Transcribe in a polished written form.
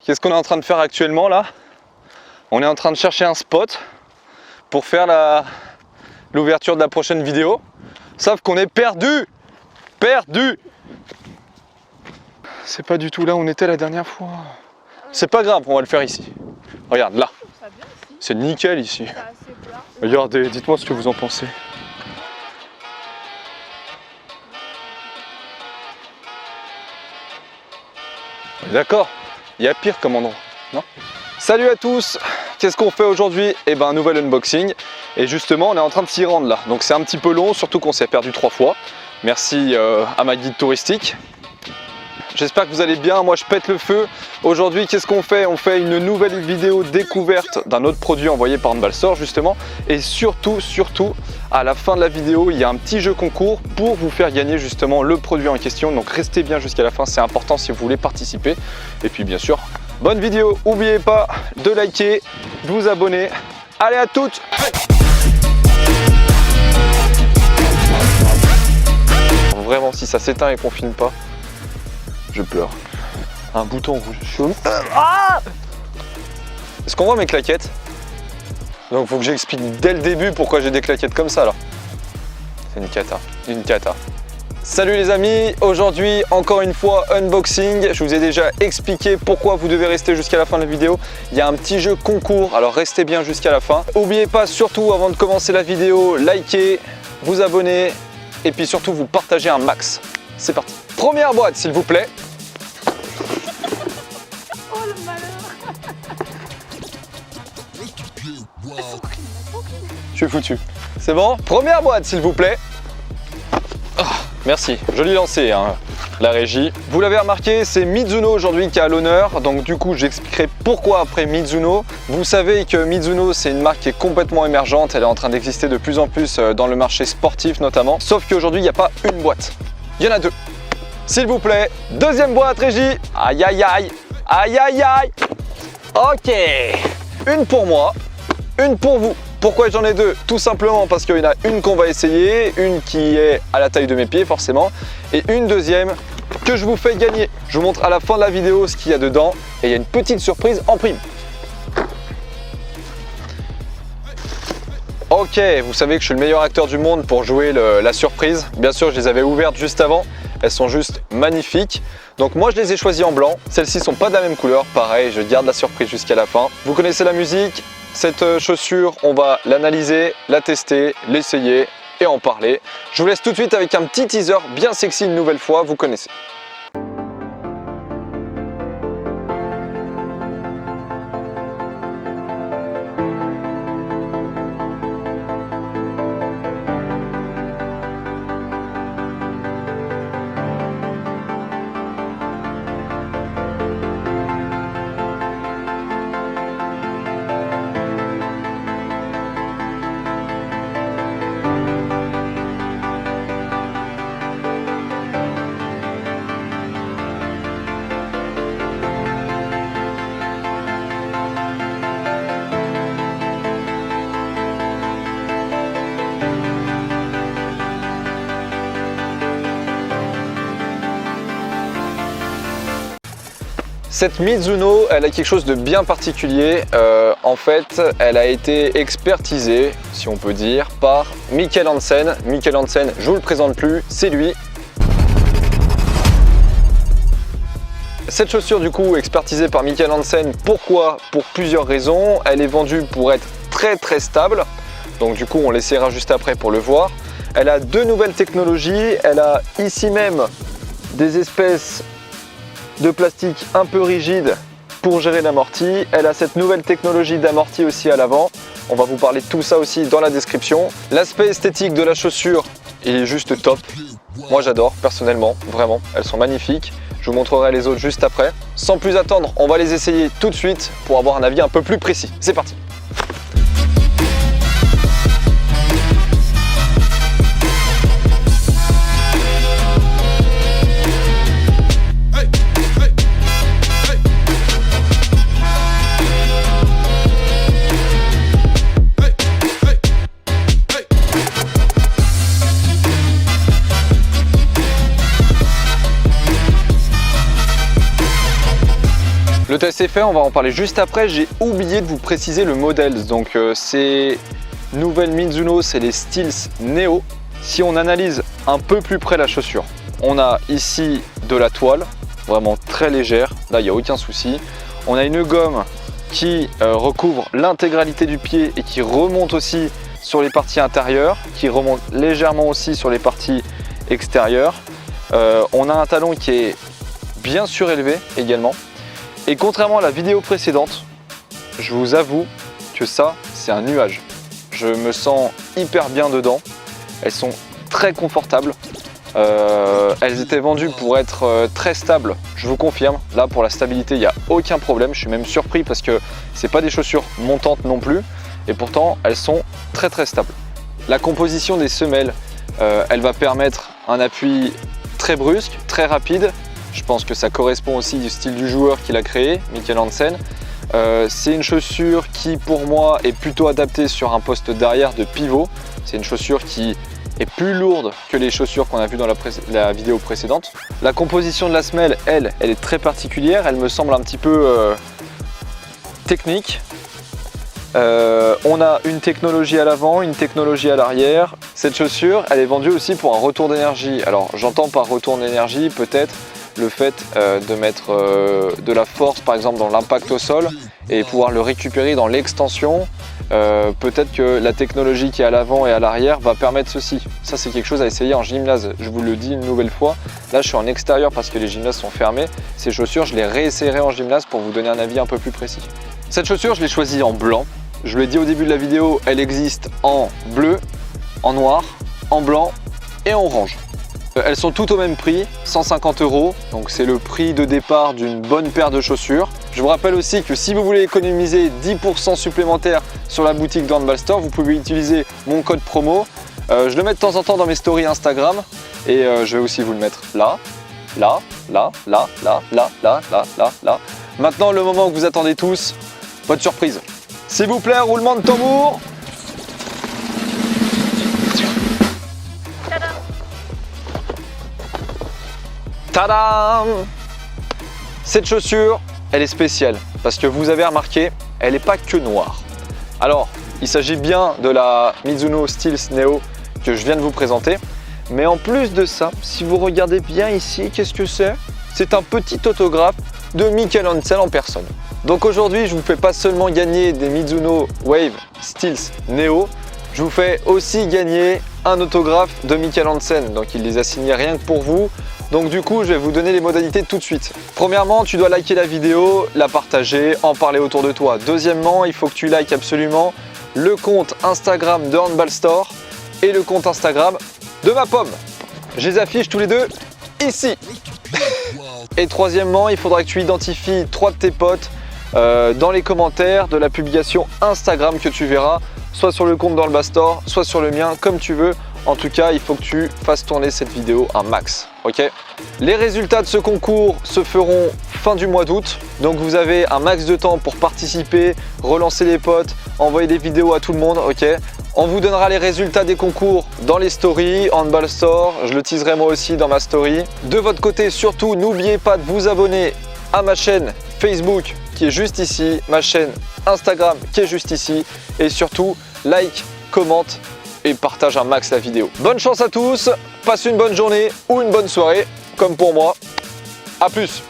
Qu'est-ce qu'on est en train de faire actuellement là? On est en train de chercher un spot pour faire l'ouverture de la prochaine vidéo. Sauf qu'on est perdu! Perdu! C'est pas du tout là où on était la dernière fois. C'est pas grave, on va le faire ici. Regarde là. C'est nickel ici. Regardez, dites-moi ce que vous en pensez. D'accord, il y a pire comme endroit, non? Salut à tous, qu'est-ce qu'on fait aujourd'hui? Eh ben, un nouvel unboxing. Et justement, on est en train de s'y rendre là. Donc c'est un petit peu long, surtout qu'on s'est perdu 3 fois. Merci à ma guide touristique. J'espère que vous allez bien, moi je pète le feu. Aujourd'hui, qu'est-ce qu'on fait? On fait une nouvelle vidéo découverte d'un autre produit envoyé par Handball Store justement. Et surtout, à la fin de la vidéo, il y a un petit jeu concours pour vous faire gagner justement le produit en question. Donc restez bien jusqu'à la fin, c'est important si vous voulez participer. Et puis bien sûr, bonne vidéo. N'oubliez pas de liker, de vous abonner. Allez à toutes! Vraiment, si ça s'éteint et qu'on filme pas, je pleure. Un bouton rouge. Ah! Est-ce qu'on voit mes claquettes? Donc faut que j'explique dès le début pourquoi j'ai des claquettes comme ça là. C'est une cata. Salut les amis, aujourd'hui encore une fois unboxing. Je vous ai déjà expliqué pourquoi vous devez rester jusqu'à la fin de la vidéo. Il y a un petit jeu concours, alors restez bien jusqu'à la fin. N'oubliez pas surtout avant de commencer la vidéo, liker, vous abonner et puis surtout vous partagez un max. C'est parti. Première boîte s'il vous plaît. Oh le malheur. Je suis foutu. C'est bon? Première boîte s'il vous plaît. Oh, merci, joli lancé hein, la régie. Vous l'avez remarqué, c'est Mizuno aujourd'hui qui a l'honneur. Donc du coup j'expliquerai pourquoi après Mizuno. Vous savez que Mizuno c'est une marque qui est complètement émergente. Elle est en train d'exister de plus en plus dans le marché sportif notamment. Sauf qu'aujourd'hui il n'y a pas une boîte, il y en a deux. S'il vous plaît, deuxième boîte régie. Aïe aïe aïe, aïe aïe aïe. Ok, une pour moi, une pour vous. Pourquoi j'en ai deux? Tout simplement parce qu'il y en a une qu'on va essayer, une qui est à la taille de mes pieds forcément, et une deuxième que je vous fais gagner. Je vous montre à la fin de la vidéo ce qu'il y a dedans, et il y a une petite surprise en prime. Ok, vous savez que je suis le meilleur acteur du monde pour jouer la surprise. Bien sûr, je les avais ouvertes juste avant. Elles sont juste magnifiques. Donc moi, je les ai choisies en blanc. Celles-ci sont pas de la même couleur. Pareil, je garde la surprise jusqu'à la fin. Vous connaissez la musique. Cette chaussure, on va l'analyser, la tester, l'essayer et en parler. Je vous laisse tout de suite avec un petit teaser bien sexy une nouvelle fois. Vous connaissez. Cette Mizuno, elle a quelque chose de bien particulier. En fait, elle a été expertisée, si on peut dire, par Mikkel Hansen. Mikkel Hansen, je vous le présente plus, c'est lui. Cette chaussure, du coup, expertisée par Mikkel Hansen, pourquoi? Pour plusieurs raisons. Elle est vendue pour être très stable. Donc du coup, on l'essaiera juste après pour le voir. Elle a deux nouvelles technologies. Elle a ici même des espèces de plastique un peu rigide pour gérer l'amorti. Elle a cette nouvelle technologie d'amorti aussi à l'avant. On va vous parler de tout ça aussi dans la description. L'aspect esthétique de la chaussure, il est juste top. Moi j'adore personnellement, vraiment, elles sont magnifiques. Je vous montrerai les autres juste après. Sans plus attendre, on va les essayer tout de suite pour avoir un avis un peu plus précis. C'est parti! Le test est fait, on va en parler juste après. J'ai oublié de vous préciser le modèle. Donc ces nouvelles Mizuno, c'est les Stealth Neo. Si on analyse un peu plus près la chaussure, on a ici de la toile, vraiment très légère. Là, il n'y a aucun souci. On a une gomme qui recouvre l'intégralité du pied et qui remonte aussi sur les parties intérieures, qui remonte légèrement aussi sur les parties extérieures. On a un talon qui est bien surélevé également. Et contrairement à la vidéo précédente, je vous avoue que ça, c'est un nuage. Je me sens hyper bien dedans. Elles sont très confortables. Elles étaient vendues pour être très stables, je vous confirme. Là, pour la stabilité, il n'y a aucun problème. Je suis même surpris parce que ce n'est pas des chaussures montantes non plus. Et pourtant, elles sont très très stables. La composition des semelles, elle va permettre un appui très brusque, très rapide. Je pense que ça correspond aussi du style du joueur qu'il a créé, Mikkel Hansen. C'est une chaussure qui pour moi est plutôt adaptée sur un poste d'arrière de pivot. C'est une chaussure qui est plus lourde que les chaussures qu'on a vues dans la vidéo précédente. La composition de la semelle, elle est très particulière. Elle me semble un petit peu technique. On a une technologie à l'avant, une technologie à l'arrière. Cette chaussure, elle est vendue aussi pour un retour d'énergie. Alors j'entends par retour d'énergie peut-être le fait de mettre de la force par exemple dans l'impact au sol et pouvoir le récupérer dans l'extension. Peut-être que la technologie qui est à l'avant et à l'arrière va permettre ceci. Ça, c'est quelque chose à essayer en gymnase. Je vous le dis une nouvelle fois. Là, je suis en extérieur parce que les gymnases sont fermés. Ces chaussures, je les réessayerai en gymnase pour vous donner un avis un peu plus précis. Cette chaussure, je l'ai choisie en blanc. Je l'ai dit au début de la vidéo, elle existe en bleu, en noir, en blanc et en orange. Elles sont toutes au même prix, 150 €, donc c'est le prix de départ d'une bonne paire de chaussures. Je vous rappelle aussi que si vous voulez économiser 10% supplémentaires sur la boutique de Handball Store, vous pouvez utiliser mon code promo. Je le mets de temps en temps dans mes stories Instagram et je vais aussi vous le mettre là, là, là, là, là, là, là, là, là, là. Maintenant, le moment que vous attendez tous, votre surprise. S'il vous plaît, roulement de tambour. Tadam! Cette chaussure, elle est spéciale parce que vous avez remarqué, elle n'est pas que noire. Alors, il s'agit bien de la Mizuno Stealth Neo que je viens de vous présenter. Mais en plus de ça, si vous regardez bien ici, qu'est-ce que c'est? C'est un petit autographe de Mikkel Hansen en personne. Donc aujourd'hui, je ne vous fais pas seulement gagner des Mizuno Wave Stealth Neo, je vous fais aussi gagner un autographe de Mikkel Hansen. Donc il les a signés rien que pour vous. Donc du coup, je vais vous donner les modalités tout de suite. Premièrement, tu dois liker la vidéo, la partager, en parler autour de toi. Deuxièmement, il faut que tu likes absolument le compte Instagram de Handball Store et le compte Instagram de ma pomme. Je les affiche tous les deux ici. Et troisièmement, il faudra que tu identifies 3 de tes potes dans les commentaires de la publication Instagram que tu verras, soit sur le compte dans le Handball Store, soit sur le mien, comme tu veux. En tout cas, il faut que tu fasses tourner cette vidéo un max, ok? Les résultats de ce concours se feront fin du mois d'août. Donc vous avez un max de temps pour participer, relancer les potes, envoyer des vidéos à tout le monde, ok? On vous donnera les résultats des concours dans les stories, Handball Store, je le teaserai moi aussi dans ma story. De votre côté, surtout, n'oubliez pas de vous abonner à ma chaîne Facebook qui est juste ici, ma chaîne Instagram qui est juste ici, et surtout, like, commente et partage un max la vidéo. Bonne chance à tous, passe une bonne journée ou une bonne soirée, comme pour moi. A plus!